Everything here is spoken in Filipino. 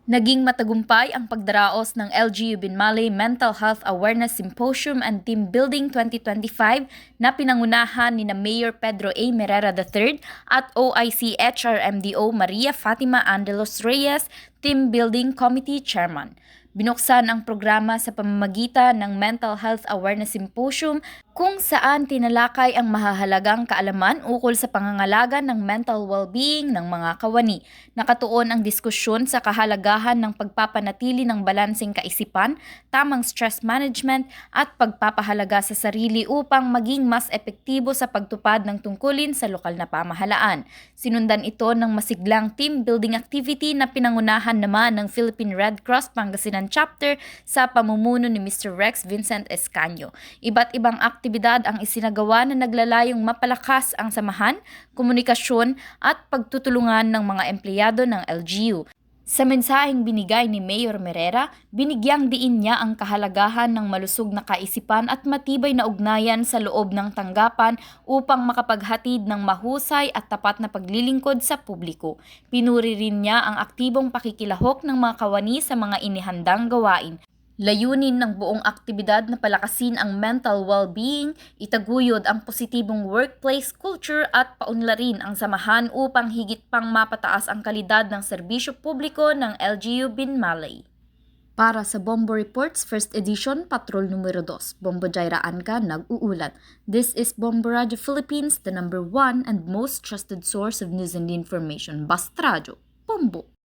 Naging matagumpay ang pagdaraos ng LGU Binmaley Mental Health Awareness Symposium and Team Building 2025 na pinangunahan ni Mayor Pedro A. Merera III at OIC HRMDO Maria Fatima Angelos Reyes, Team Building Committee Chairman. Binuksan ang programa sa pamamagitan ng Mental Health Awareness Symposium kung saan tinalakay ang mahahalagang kaalaman ukol sa pangangalaga ng mental well-being ng mga kawani. Nakatuon ang diskusyon sa kahalagahan ng pagpapanatili ng balanseng kaisipan, tamang stress management at pagpapahalaga sa sarili upang maging mas epektibo sa pagtupad ng tungkulin sa lokal na pamahalaan. Sinundan ito ng masiglang team building activity na pinangunahan naman ng Philippine Red Cross Pangasinan Chapter sa pamumuno ni Mr. Rex Vincent Escanio. Iba't ibang aktibidad ang isinagawa na naglalayong mapalakas ang samahan, komunikasyon at pagtutulungan ng mga empleyado ng LGU. Sa mensaheng binigay ni Mayor Merera, binigyang diin niya ang kahalagahan ng malusog na kaisipan at matibay na ugnayan sa loob ng tanggapan upang makapaghatid ng mahusay at tapat na paglilingkod sa publiko. Pinuri rin niya ang aktibong pakikilahok ng mga kawani sa mga inihandang gawain. Layunin ng buong aktibidad na palakasin ang mental well-being, itaguyod ang positibong workplace culture at paunlarin ang samahan upang higit pang mapataas ang kalidad ng serbisyo publiko ng LGU Binmaley. Para sa Bombo Reports First Edition, Patrol numero 2, Bombo Jaira Anca nag-uulat. This is Bombo Radio Philippines, the #1 and most trusted source of news and information. Basta Radio, Bombo!